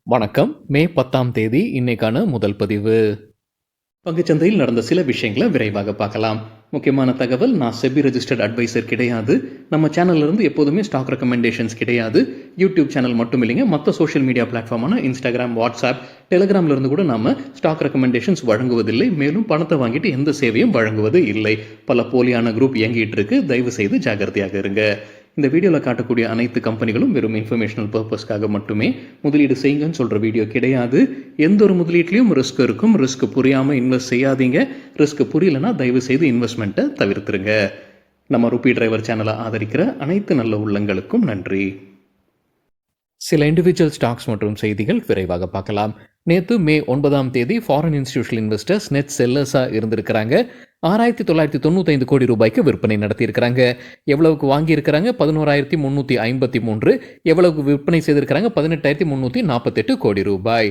வணக்கம். மே 10ஆம் தேதி இன்னைக்கான முதல் பதிவு. பங்குச்சந்தையில் நடந்த சில விஷயங்களை விரைவாக பார்க்கலாம். முக்கியமான தகவல், நான் செபி ரெஜிஸ்டர்ட் அட்வைசர் கிடையாது. நம்ம சேனல்ல இருந்து எப்போதுமே ஸ்டாக் ரெக்கமெண்டேஷன்ஸ் கிடையாது. யூடியூப் சேனல் மட்டும் இல்லைங்க, மற்ற சோஷியல் மீடியா பிளாட்ஃபார்மான இன்ஸ்டாகிராம், வாட்ஸ்அப், டெலிகிராம்ல இருந்து கூட நாம ஸ்டாக் ரெக்கமெண்டேஷன்ஸ் வழங்குவதில்லை. மேலும் பணத்தை வாங்கிட்டு எந்த சேவையும் வழங்குவது இல்லை. பல போலியான குரூப் இயங்கிட்டு இருக்கு. தயவு செய்து ஜாகிரதையாக இருங்க. இந்த வீடியோவில் காட்டக்கூடிய அனைத்து கம்பெனிகளும் வெறும் இன்ஃபர்மேஷனல் பர்பஸ்க்காக மட்டுமே முதலீடு செய்யுங்கன்னு சொல்கிற வீடியோ கிடையாது. எந்த ஒரு முதலீட்லையும் ரிஸ்க் இருக்கும். ரிஸ்க் புரியாமல் இன்வெஸ்ட் செய்யாதீங்க. ரிஸ்க் புரியலன்னா தயவு செய்து இன்வெஸ்ட்மெண்ட்டை தவிர்த்துருங்க. நம்ம ருபி டிரைவர் சேனலை ஆதரிக்கிற அனைத்து நல்ல உள்ளங்களுக்கும் நன்றி. சில இண்டிவிஜுவல் ஸ்டாக்ஸ் மற்றும் செய்திகள் விரைவாக பார்க்கலாம். நேற்று மே 9ஆம் தேதி ஃபாரின் இன்ஸ்டிடியூஷனல் இன்வெஸ்டர்ஸ் நெட் செல்லர்ஸாக இருந்திருக்கிறாங்க. 6,995 கோடி ரூபாய்க்கு விற்பனை நடத்தியிருக்கிறாங்க. எவ்வளவுக்கு வாங்கியிருக்கிறாங்க? 11,353. எவ்வளவுக்கு விற்பனை செய்திருக்கிறாங்க? 18,348 கோடி ரூபாய்.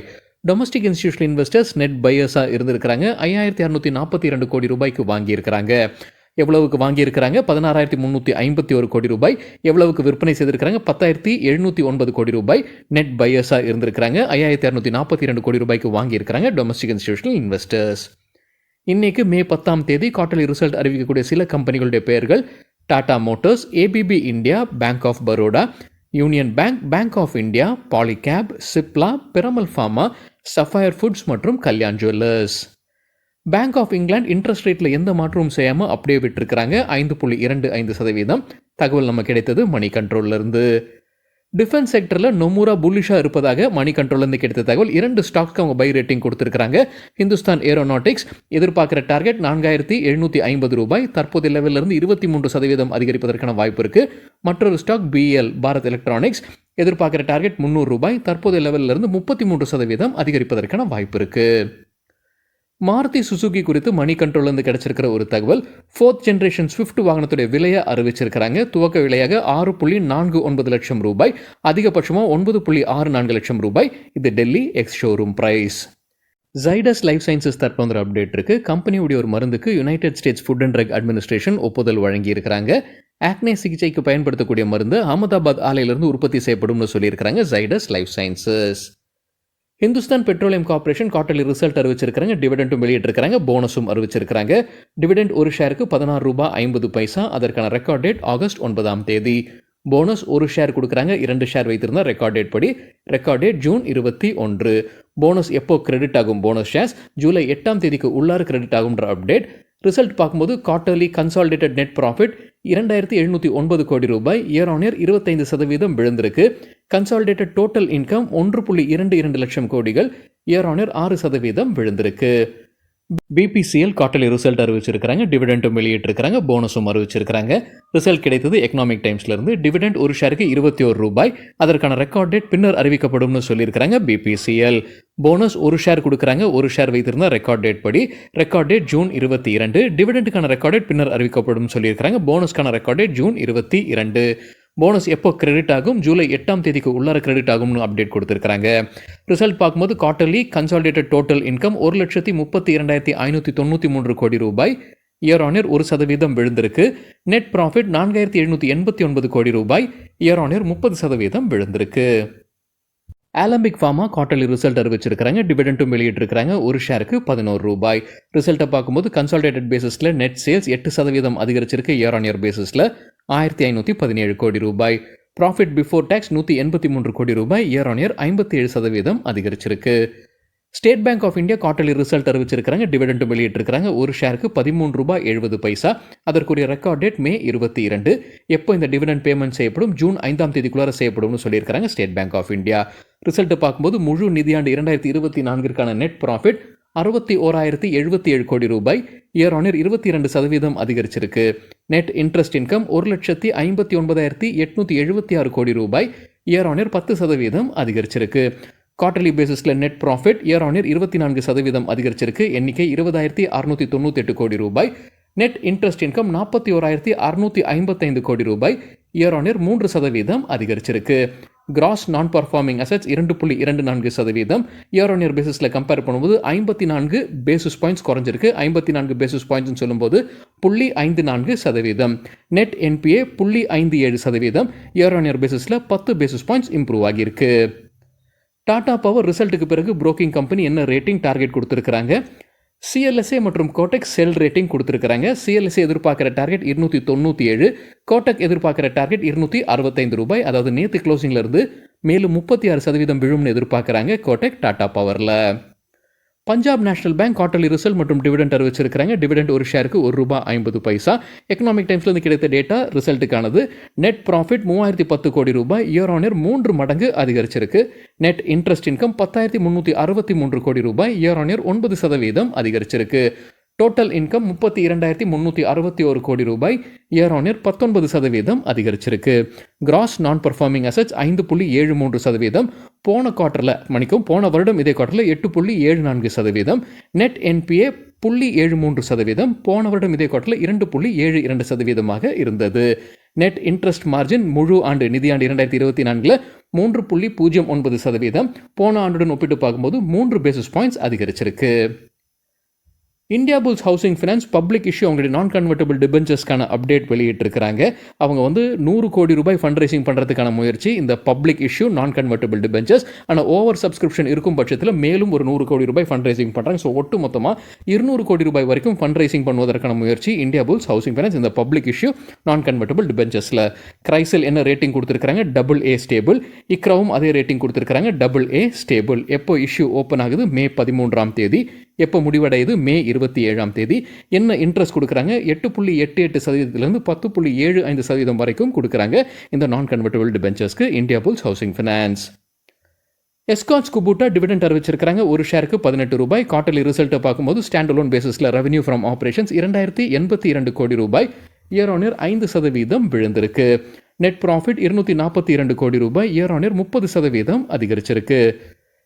டொமஸ்டிக் இன்ஸ்டிடியூஷனல் இன்வெஸ்டர்ஸ் நெட் பையர்ஸாக இருந்திருக்கிறாங்க. 5,642 கோடி ரூபாய்க்கு வாங்கியிருக்கிறாங்க. எவ்வளவுக்கு வாங்கியிருக்கிறாங்க? 16,351 கோடி ரூபாய். எவ்வளவுக்கு விற்பனை செய்திருக்கிறாங்க? 10,709 கோடி ரூபாய். நெட் பையர்ஸாக இருந்திருக்கிறாங்க. 5,642 கோடி ரூபாய்க்கு வாங்கியிருக்கிறாங்க டொமஸ்டிக் இன்ஸ்டிடியூஷனல் இன்வெஸ்டர்ஸ். இன்னைக்கு மே 10ஆம் தேதி குவார்ட்டர்லி ரிசல்ட் அறிவிக்கக்கூடிய சில கம்பெனிகளுடைய பெயர்கள்: Tata Motors, ABB India, Bank of Baroda, Union Bank, Bank of India, Polycab, Cipla, Piramal Pharma, Sapphire Foods மற்றும் Kalyan Jewellers. Bank of England interest ரேட்டில் எந்த மாற்றமும் செய்யாமல் அப்படியே விட்டுருக்கிறாங்க. 5.25%. தகவல் நம்ம கிடைத்தது மணி கண்ட்ரோல்லேருந்து. டிஃபென்ஸ் செக்டரில் நொமுரா புல்லிஷாக இருப்பதாக மணி கண்ட்ரோல்லேருந்து கிடைத்த தகவல். 2 ஸ்டாக்ஸ்க்கு அவங்க பை ரேட்டிங் கொடுத்துருக்காங்க. ஹிந்துஸ்தான் ஏரோநாட்டிக்ஸ் எதிர்பார்க்குற டார்கெட் 4,750 ரூபாய். தற்போதைய லெவலிருந்து 23% அதிகரிப்பதற்கான வாய்ப்பு இருக்குது. மற்றொரு ஸ்டாக் பிஎல் பாரத் எலக்ட்ரானிக்ஸ் எதிர்பார்க்குற டார்கெட் 300 ரூபாய். தற்போதைய லெவலிருந்து 33% அதிகரிப்பதற்கான வாய்ப்பு இருக்குது. மாருதி சுசுகி குறித்து மணி கண்ட்ரோல்லேருந்து கிடைச்சிருக்கிற ஒரு தகவல்: 4th ஜென்ரேஷன் ஸ்விஃப்ட் வாகனத்துடைய விலையை அறிவிச்சிருக்கிறாங்க. துவக்க விலையாக 6.49 லட்சம் ரூபாய், அதிகபட்சமாக 9.64 லட்சம் ரூபாய். இது Delhi ex showroom price. Zydus Life Sciences தற்போது அப்டேட் இருக்கு. கம்பெனியுடைய ஒரு மருந்துக்கு United States Food and Drug Administration ஒப்புதல் வழங்கி இருக்கிறாங்க. ஆக்னே சிகிச்சைக்கு பயன்படுத்தக்கூடிய மருந்து அகமதாபாத் ஆலையிலிருந்து உற்பத்தி செய்யப்படும்னு சொல்லியிருக்கிறாங்க Zydus Life sciences. Hindustan petroleum corporation quarterly result அறிவிச்சிருக்காங்க. டிவிடெண்டும் வெளியிட்டிருக்காங்க. போனஸும் அறிவிச்சிருக்காங்க. டிவிடெண்ட் ஒரு ஷேருக்கு 16 ரூபாய் 50 பைசா. அதற்கான ரெக்கார்ட் டேட் ஆகஸ்ட் 9ஆம் தேதி. போனஸ் ஒரு ஷேர் கொடுக்குறாங்க. 2 ஷேர் வைத்திருந்தா ரெக்கார்ட் டேட் படி. Record date June 21. போனஸ் எப்போ கிரெடிட் ஆகும்? போனஸ் ஷேர்ஸ் ஜூலை 8ஆம் தேதிக்கு உள்ளார கிரெடிட் ஆகும்ன்ற அப்டேட். ரிசல்ட் பார்க்கும்போது குவார்ட்டர்லி கன்சாலிடேட்டட் நெட் ப்ராஃபிட் 2,709 கோடி ரூபாய். இயர் ஆன் இயர் 25% விழுந்திருக்கு. கன்சாலிடேட்டட் டோட்டல் இன்கம் 1.22 லட்சம் கோடிகள். இயர் ஆன் இயர் 6% விழுந்திருக்கு. பிபிசிஎல் குவார்ட்டர்லி ரிசல்ட் அறிவிச்சிருக்காங்க. டிவிடெண்டும் வெளியிட்டிருக்காங்க. போனஸும் அறிவிச்சிருக்காங்க. ரிசல்ட் கிடைத்தது எக்கனாமிக் டைம்ஸ்லேருந்து. டிவிடெண்ட் ஒரு ஷேருக்கு 21 ரூபாய். அதற்கான ரெக்கார்ட் டேட் பின்னர் அறிவிக்கப்படும்னு சொல்லியிருக்காங்க பிபிசிஎல். போனஸ் ஒரு ஷேர் கொடுக்குறாங்க. ஒரு ஷேர் வைத்திருந்த ரெக்கார்ட் டேட் படி. Record date June 22. டிவிடெண்டுக்கான ரெக்கார்ட் டேட் பின்னர் அறிவிக்கப்படும் சொல்லியிருக்காங்க. போனஸ்க்கான ரெக்கார்ட் டேட் ஜூன் 22. போனஸ் எப்போ கிரெடிட் ஆகும்? ஜூலை 8ஆம் தேதிக்கு உள்ளார கிரெடிட் ஆகும்னு அப்டேட் கொடுத்துருக்காங்க. ரிசல்ட் பார்க்கும்போது குவார்ட்டர்லி கன்சாலிடேட்டட் டோட்டல் இன்கம் 1,32,593 கோடி ரூபாய். இயர் ஆன் இயர் 1% விழுந்திருக்கு. நெட் ப்ராஃபிட் 4,789 கோடி ரூபாய். இயர் ஆன் இயர் 30% விழுந்திருக்கு. ஆலம்பிக் ஃபார்மா குவார்ட்டர்லி ரிசல்ட் அறிவிச்சிருக்காங்க. டிவிடெண்டும் வெளியிட்டிருக்காங்க. ஒரு ஷேருக்கு 11 ரூபாய். ரிசல்ட்டை பார்க்கும்போது கன்சாலிடேட்டட் பேசிஸில் நெட் சேல்ஸ் 8% அதிகரிச்சிருக்கு. இயர் ஆன் இயர் பேசிஸில் 1,517 கோடி ரூபாய். ப்ராஃபிட் பிஃபோர் டேக்ஸ் 183 கோடி ரூபாய். இயர் ஆன் இயர் 57% அதிகரிச்சிருக்கு. State Bank of India quarterly result அறிவிச்சிருக்காங்க. டிவிடெண்டும் வெளியிட்டிருக்காங்க. ஒரு ஷேருக்கு 13 ரூபாய் 70 பைசா. அதற்குரிய ரெக்கார்ட் டேட் மே 22. எப்போ இந்த டிவிடெண்ட் பேமெண்ட் செய்யப்படும்? ஜூன் 5ஆம் தேதிக்குள்ளார செய்யப்படும்னு சொல்லியிருக்காங்க State Bank of India. Result பார்க்கும்போது முழு நிதியாண்டு 2024க்கான நெட் ப்ராஃபிட் 61,077 கோடி ரூபாய். இயர் ஆன் இயர் 22% அதிகரிச்சிருக்கு. நெட் இன்ட்ரெஸ்ட் இன்கம் 1,59,876 கோடி ரூபாய். இயர் ஆன் இயர் 10% அதிகரிச்சிருக்கு. குவார்ட்டர்லி பேசிஸில் net profit year on year 24% அதிகரிச்சிருக்கு. எண்ணிக்கை 20,698 கோடி ரூபாய். நெட் இன்ட்ரெஸ்ட் இன்கம் 41,655 கோடி ரூபாய். இயர் ஆன் இயர் 3% அதிகரிச்சிருக்கு. கிராஸ் நான் performing assets 2.24%. Year on year பேசிஸில் கம்பேர் பண்ணும்போது 54 பேசிஸ் பாயிண்ட்ஸ் குறைஞ்சிருக்கு. 54 பேசிஸ் பாயிண்ட்ஸ்னு சொல்லும்போது 0.54%. Net NBA 0.57%. Year on year பேசிஸில் 10 பேசிஸ் பாயிண்ட்ஸ் இம்ப்ரூவ் ஆகியிருக்கு. டாடா பவர் ரிசல்ட்டுக்கு பிறகு புரோக்கிங் கம்பெனி என்ன ரேட்டிங் டார்கெட் கொடுத்துருக்காங்க? சிஎல்எஸ்ஏ மற்றும் கோடெக் செல் ரேட்டிங் கொடுத்துருக்காங்க. சிஎல்எஸ்ஏ எதிர்பார்க்குற டார்கெட் 297, கோடெக் எதிர்பார்க்குற டார்கெட் 265 ரூபாய். அதாவது நேற்று க்ளோசிங்ல இருந்து மேலும் 36% விழும்னு எதிர்பார்க்குறாங்க கோடெக் டாடா பவரில். Punjab national bank quarterly result மற்றும் டிவிடெண்ட் அறிவிச்சிருக்காங்க. டிவிடெண்ட் ஒரு ஷேருக்கு ₹1.50. எக்கனாமிக் டைம்ஸ்லேருந்து கிடைத்த டேட்டா ரிசல்ட்டுக்கானது. நெட் ப்ராஃபிட் 3010 கோடி ரூபாய், இயர் ஆன் இயர் 3 மடங்கு அதிகரிச்சிருக்கு. நெட் இன்ட்ரெஸ்ட் இன்கம் 10,363 கோடி ரூபாய், இயர் ஆன் இயர் 9% அதிகரிச்சிருக்கு. டோட்டல் இன்கம் 32,361 கோடி ரூபாய், இயர் ஆன் இயர் 19% அதிகரிச்சிருக்கு. கிராஸ் நான் பர்ஃபார்மிங் அசெட்ஸ் 5.73%, போன வருடம் இதே குவார்ட்டரில் 8.74%. நெட் என்பிஏ 0.73%, போன வருடம் இதே குவார்ட்டரில் 2.72% இருந்தது. நெட் இன்ட்ரெஸ்ட் மார்ஜின் முழு ஆண்டு நிதியாண்டு 2024 3.09%, போன ஆண்டுடன் ஒப்பிட்டு பார்க்கும்போது 3 பேசிஸ் பாயிண்ட்ஸ் அதிகரிச்சிருக்கு. Indiabulls Housing Finance public issue அவங்களுடைய நான் கன்வெர்ட்டபிள் டிபெஞ்சர்ஸ்க்கான அப்டேட் வெளியிட்டிருக்கிறாங்க. அவங்க 100 கோடி ரூபாய் ஃபண்ட் ரைசிங் பண்ணுறதுக்கான முயற்சி இந்த பப்ளிக் இஷ்யூ நான் கன்வெர்ட்டபிள் டிபெஞ்சர்ஸ். ஆனால் ஓவர் சப்ஸ்கிரிப்ஷன் இருக்கும் பட்சத்தில் மேலும் ஒரு 100 கோடி ரூபாய் ஃபண்ட் ரைசிங் பண்ணுறாங்க. ஸோ ஒட்டு மொத்தமாக 200 கோடி ரூபாய் வரைக்கும் ஃபண்ட் ரைசிங் பண்ணுவதற்கான முயற்சி இந்தியா புல்ஸ் ஹவுசிங் ஃபினான்ஸ் இந்த பப்ளிக் இஷ்யூ நான் கன்வெர்ட்டபிள் டிபெஞ்சர்ஸில். கிரைசல் என்ன ரேட்டிங் கொடுத்துருக்காங்க? AA stable. இக்ராவும் அதே ரேட்டிங் கொடுத்துருக்காங்க, AA ஸ்டேபிள். எப்போ இஷ்யூ ஓப்பன் ஆகுது? மே 13ஆம் தேதி. எப்போ முடிவடையுது? மே 27ஆம் தேதி. என்ன இன்ட்ரெஸ்ட் கொடுக்குறாங்க? 8.88%லேருந்து 10.75% வரைக்கும் கொடுக்குறாங்க இந்த நான் கன்வெர்ட்டபிள் டிபெஞ்சர்ஸ்க்கு Indiabulls Housing Finance. Escorts Kubota dividend அறிவிச்சிருக்காங்க. ஒரு ஷேருக்கு 18 ரூபாய். குவார்ட்டர்லி ரிசல்ட்டை பார்க்கும்போது ஸ்டாண்ட் அலோன் பேசிஸில் ரெவன்யூ ஃப்ரம் ஆப்ரேஷன்ஸ் 2082 கோடி ரூபாய், இயர் ஆன் இயர் 5% விழுந்திருக்கு. நெட் ப்ராஃபிட் 242 கோடி ரூபாய், இயர் ஆன் இயர் 30% அதிகரிச்சிருக்கு.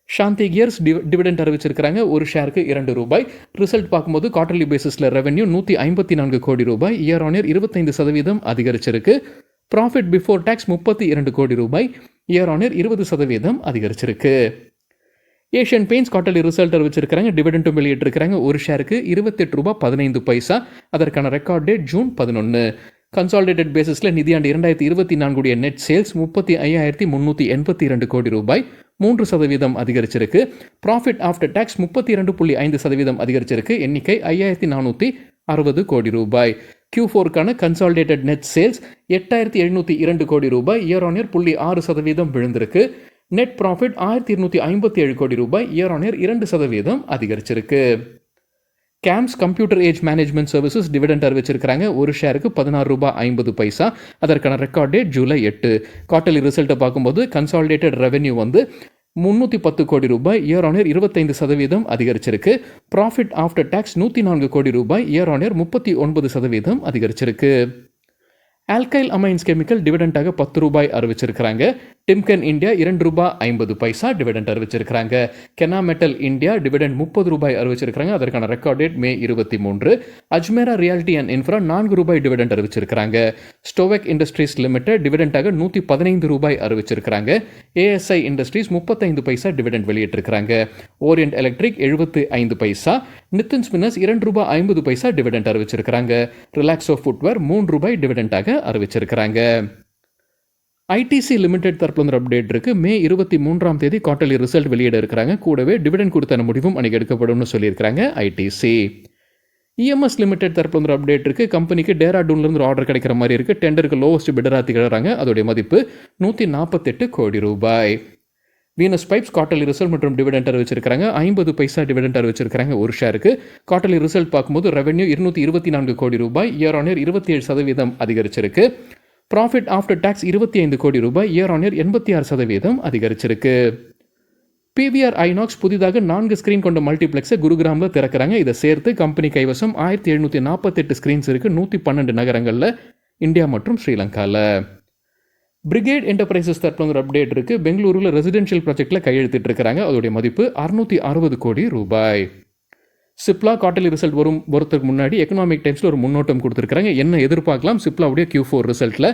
சாந்தி கியர்ஸ் டிவிடெண்ட் அறிவிச்சிருக்காங்க. ஒரு ஷேருக்கு 2 ரூபாய். ரிசல்ட் பார்க்கும்போது குவார்ட்டர்லி பேசிஸில் ரெவன்யூ 154 கோடி ரூபாய், இயர் ஆன் இயர் 25% அதிகரிச்சிருக்கு. ப்ராஃபிட் பிஃபோர் டேக்ஸ் 32 கோடி ரூபாய், இயர் ஆன் இயர் 20% அதிகரிச்சிருக்கு. ஏஷியன் பெயிண்ட்ஸ் குவார்ட்டர்லி ரிசல்ட் அறிவிச்சிருக்காங்க. டிவிடெண்டும் வெளியிட்டிருக்காங்க. ஒரு ஷேருக்கு ₹28.15. அதற்கான ரெக்கார்ட் டேட் ஜூன் 11. கன்சாலிடேட்டட் பேசிஸில் நிதியாண்டு 2024 நெட் சேல்ஸ் 35,382 கோடி ரூபாய், 3% அதிகரிச்சிருக்கு. ப்ராஃபிட் ஆஃப்டர் டேக்ஸ் 32.5% அதிகரிச்சிருக்கு. எண்ணிக்கை 5,460 கோடி ரூபாய். Q4க்கான கன்சாலிடேட்டட் நெட் சேல்ஸ் 8,702 கோடி ரூபாய், இயர் ஆன் இயர் 0.6% விழுந்திருக்கு. நெட் ப்ராஃபிட் 1,257 கோடி ரூபாய், இயர் ஆன் இயர் 2% அதிகரிச்சிருக்கு. CAMS Computer Age Management Services dividend அறிவிச்சிருக்காங்க. ஒரு ஷேருக்கு ₹16.50. அதற்கான ரெக்கார்ட் டேட் ஜூலை 8. குவார்ட்டர்லி ரிசல்ட்டை பார்க்கும்போது கன்சாலிடேட்டட் ரெவென்யூ 310 கோடி ரூபாய், இயர் ஆன் இயர் 25% அதிகரிச்சிருக்கு. ப்ராஃபிட் ஆஃப்டர் டேக்ஸ் 104 கோடி ரூபாய், இயர் ஆன் இயர் 39% அதிகரிச்சிருக்கு. ஆல்கைல் அமைன்ஸ் கெமிக்கல் டிவிடெண்டாக 10 ரூபாய் அறிவிச்சிருக்கிறாங்க. டிம்கன் இந்தியா ₹2.50 டிவிடெண்ட் அறிவிச்சிருக்கிறாங்க. கெனா மெட்டல் இந்தியா டிவிடெண்ட் 30 ரூபாய் அறிவிச்சிருக்கிறாங்க. அதற்கான record date May 23. Ajmera reality and infra 4 ரூபாய் டிவிடெண்ட் அறிவிச்சிருக்கிறாங்க. ஸ்டோவெக் இண்டஸ்ட்ரீஸ் லிமிடெட் டிவிடெண்டாக 115 ரூபாய் அறிவிச்சிருக்கிறாங்க. ஏஎஸ்ஐ இண்டஸ்ட்ரீஸ் 35 பைசா டிவிடெண்ட் வெளியிட்டிருக்கிறாங்க. Orient Electric 75 paisa. Nitin Spinners ₹2.50 dividend அறிவிச்சிருக்கிறாங்க. ரிலாக்ஸோ ஃபுட்வேர் 3 ரூபாய் டிவிடெண்டாக அறிவிச்சிருக்கிறாங்க. ஐடிசி லிமிடெட் தரப்புல அப்டேட் இருக்கு. மே 23ஆம் தேதி குவார்ட்டர்லி ரிசல்ட் வெளியிட இருக்கிறாங்க. கூடவே டிவிடெண்ட் கொடுத்த முடிவும் அன்னைக்கு எடுக்கப்படும் சொல்லியிருக்கிறாங்க ஐடிசி. இஎம்எஸ் லிமிடெட் தரப்புல அப்டேட் இருக்கு. கம்பெனிக்கு டேராடூன்ல இருந்து ஆர்டர் கிடைக்கிற மாதிரி இருக்கு. டெண்டருக்கு லோவஸ்ட் பிடரா திகழறாங்க. அதோடைய மதிப்பு 148 கோடி ரூபாய். வீனஸ் பைப்ஸ் குவார்ட்டர்லி ரிசல்ட் மற்றும் டிவிடெண்ட் அறிவிச்சிருக்காங்க. 50 பைசா டிவிடெண்ட் அறிவிச்சிருக்காங்க ஒரு ஷேருக்கு. குவார்ட்டர்லி ரிசல்ட் பார்க்கும்போது ரெவென்யூ 224 கோடி ரூபாய், இயர் ஆன் இயர் 27% அதிகரிச்சிருக்கு. ப்ராஃபிட் ஆஃப்டர் டேக்ஸ் 25 கோடி ரூபாய், இயர் ஆன் இயர் 86% அதிகரிச்சிருக்கு. பிவிஆர் ஐநாக்ஸ் புதிதாக 4 ஸ்கிரீன் கொண்ட மல்டிப்ளெக்ஸை குருகிராமில் திறக்கிறாங்க. இதை சேர்த்து கம்பெனி கைவசம் 1748 ஸ்கிரீன்ஸ் இருக்கு 112 நகரங்களில், இந்தியா மற்றும் ஸ்ரீலங்காவில். பிரிகேட் என்டர்பிரைசஸ் தரப்புல அப்டேட் இருக்கு. பெங்களூருல ரெசிடென்ஷியல் ப்ராஜெக்டில் கையெழுத்திட்டு இருக்கிறாங்க. அதோடைய மதிப்பு 660 கோடி ரூபாய். சிப்லா குவார்ட்டர்லி ரிசல்ட் வரதுக்கு முன்னாடி எக்கனாமிக் டைம்ஸில் ஒரு முன்னோட்டம் கொடுத்துருக்காங்க. என்ன எதிர்பார்க்கலாம்? சிப்லாவுடைய Q4 ரிசல்ட்டில்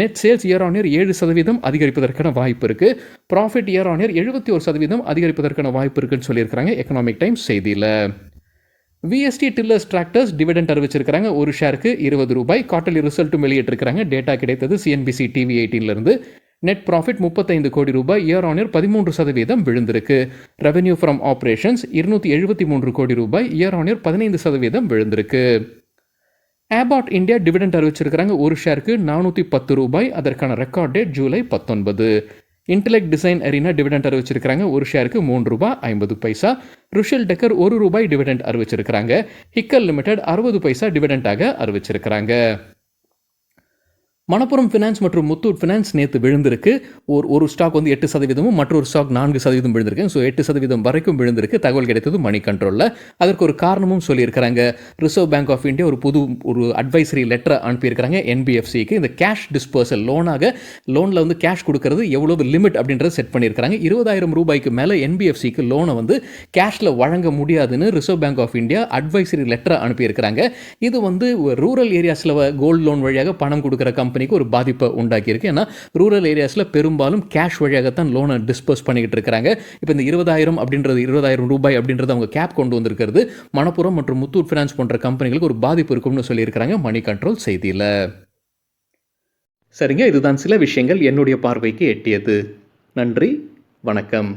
net sales year on year 7% அதிகரிப்பதற்கான வாய்ப்பு இருக்கு. ப்ராஃபிட் இயர் ஆன் இயர் 71% அதிகரிப்பதற்கான வாய்ப்பு இருக்குன்னு சொல்லியிருக்காங்க எக்கனாமிக் டைம்ஸ் செய்தியில். விஎஸ்டி டில்லர்ஸ் டிராக்டர்ஸ் டிவிடெண்ட் அறிவிச்சிருக்காங்க. ஒரு ஷேருக்கு 20 ரூபாய். குவார்ட்டர்லி ரிசல்ட்டும் வெளியிட்டிருக்காங்க. டேட்டா கிடைத்தது CNBC TV 18 இருந்து. நெட் ப்ராஃபிட் 35 கோடி ரூபாய், இயர் ஆன் இயர் 13% விழுந்திருக்கு. ரெவென்யூ ஃப்ரம் ஆப்ரேஷன்ஸ் 273 கோடி ரூபாய், இயர் ஆன் இயர் 15% விழுந்திருக்கு. ஆபாட் இந்தியா டிவிடெண்ட் அறிவிச்சிருக்கிறாங்க. ஒரு ஷேருக்கு 410 ரூபாய். அதற்கான record date July 19. Intellect Design Arena dividend அறிவிச்சிருக்கிறாங்க. ஒரு ஷேருக்கு 3 ரூபாய் 50 பைசா. ருஷல் டெக்கர் 1 ரூபாய் டிவிடெண்ட் அறிவிச்சிருக்கிறாங்க. ஹிக்கல் லிமிடெட் 60 பைசா டிவிடெண்டாக அறிவிச்சிருக்கிறாங்க. மணப்புரம் ஃபினான்ஸ் மற்றும் முத்தூட் ஃபினான்ஸ் நேற்று விழுந்திருக்கு. ஒரு ஸ்டாக் வந்து 8%, மற்றொரு ஸ்டாக் 4% விழுந்திருக்கு. ஸோ 8% வரைக்கும் விழுந்திருக்கு. தகவல் கிடைத்தது மணி கண்ட்ரோலில். அதற்கு ஒரு காரணமும் சொல்லியிருக்கிறாங்க. ரிசர்வ் பேங்க் ஆஃப் இந்தியா ஒரு அட்வைசரி லெட்டரை அனுப்பியிருக்கிறாங்க என்பிஎஃப்சிக்கு. இந்த கேஷ் டிஸ்பர்சல் லோனில் வந்து கேஷ் கொடுக்கறது எவ்வளவு லிமிட் அப்படின்றத செட் பண்ணியிருக்கிறாங்க. 20,000 ரூபாய்க்கு மேலே என்பிஎஃப்சிக்கு லோனை வந்து கேஷில் வழங்க முடியாதுன்னு Reserve Bank of India advisory லெட்டரை அனுப்பியிருக்கிறாங்க. இது வந்து ரூரல் ஏரியாஸில் கோல்டு லோன் வழியாக பணம் கொடுக்குற கம்பெனிக்கு ஒரு பாதிப்பை உண்டாக்கியிருக்கு. ஏன்னா ரூரல் ஏரியாஸில் பெரும்பாலும் கேஷ் வழியாகத்தான் லோனை டிஸ்பர்ஸ் பண்ணிக்கிட்டு இருக்கிறாங்க. இப்போ இந்த 20,000 ரூபாய் அப்படின்றது அவங்க கேப் கொண்டு வந்திருக்கிறது மணப்புரம் மற்றும் முத்தூட் ஃபினான்ஸ் போன்ற கம்பெனிகளுக்கு ஒரு பாதிப்பு இருக்கும்னு சொல்லியிருக்கிறாங்க மணி கண்ட்ரோல் செய்தியில். சரிங்க, இதுதான் சில விஷயங்கள் என்னுடைய பார்வைக்கு எட்டியது. நன்றி, வணக்கம்.